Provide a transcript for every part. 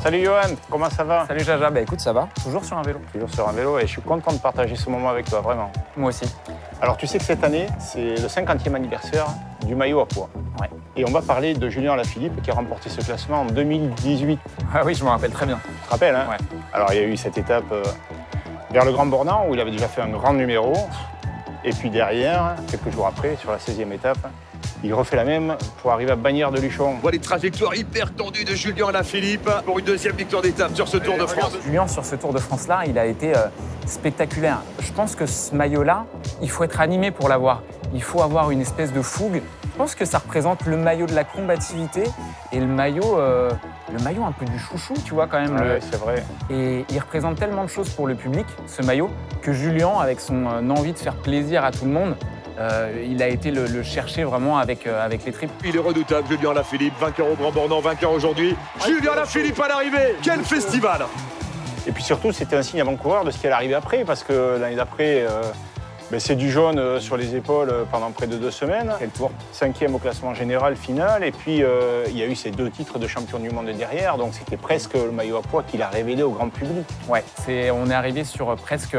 Salut Johan, comment ça va? Salut Jaja, bah écoute, ça va, toujours sur un vélo. Toujours sur un vélo et je suis content de partager ce moment avec toi, vraiment. Moi aussi. Alors tu sais que cette année, c'est le 50e anniversaire du maillot à pois. Ouais. Et on va parler de Julien Alaphilippe qui a remporté ce classement en 2018. Ah oui, je me rappelle très bien. Tu te rappelles, hein? Ouais. Alors il y a eu cette étape vers le Grand Bornand où il avait déjà fait un grand numéro. Et puis derrière, quelques jours après, sur la 16e étape, il refait la même pour arriver à Bagnères de Luchon. On voit les trajectoires hyper tendues de Julien Alaphilippe pour une deuxième victoire d'étape sur ce Tour de France. Julien, sur ce Tour de France-là, il a été spectaculaire. Je pense que ce maillot-là, il faut être animé pour l'avoir. Il faut avoir une espèce de fougue. Je pense que ça représente le maillot de la combativité et le maillot un peu du chouchou, tu vois, quand même. Ouais, c'est vrai. Et il représente tellement de choses pour le public, ce maillot, que Julien, avec son envie de faire plaisir à tout le monde, il a été le chercher vraiment avec les tripes. Il est redoutable, Julien Alaphilippe, vainqueur au Grand Bornand, vainqueur aujourd'hui. Julien Alaphilippe à l'arrivée, quel festival! Et puis surtout, c'était un signe avant-coureur de ce qui allait arriver après, parce que l'année d'après, c'est du jaune sur les épaules pendant près de 2 semaines. Quel tour! 5e au classement général final, et puis il y a eu ces 2 titres de champion du monde derrière, donc c'était presque le maillot à pois qu'il a révélé au grand public. Ouais, on est arrivé sur presque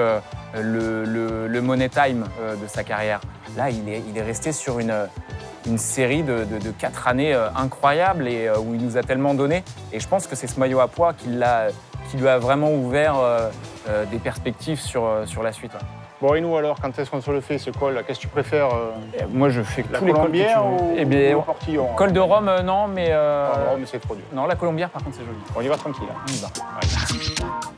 le money time de sa carrière. Là, il est resté sur une série de 4 années incroyables et où il nous a tellement donné. Et je pense que c'est ce maillot à pois qui lui a vraiment ouvert des perspectives sur la suite. Ouais. Bon, et nous alors, quand est-ce qu'on se le fait ce col là? Qu'est-ce que tu préfères Moi, je fais la tous les cols que tu colombière veux. ou Eh bien, le portillon? col de Rome, non, mais... Ah, Rome, c'est trop dur. Non, la colombière, par contre, c'est joli. On y va tranquille. On y va. Ouais.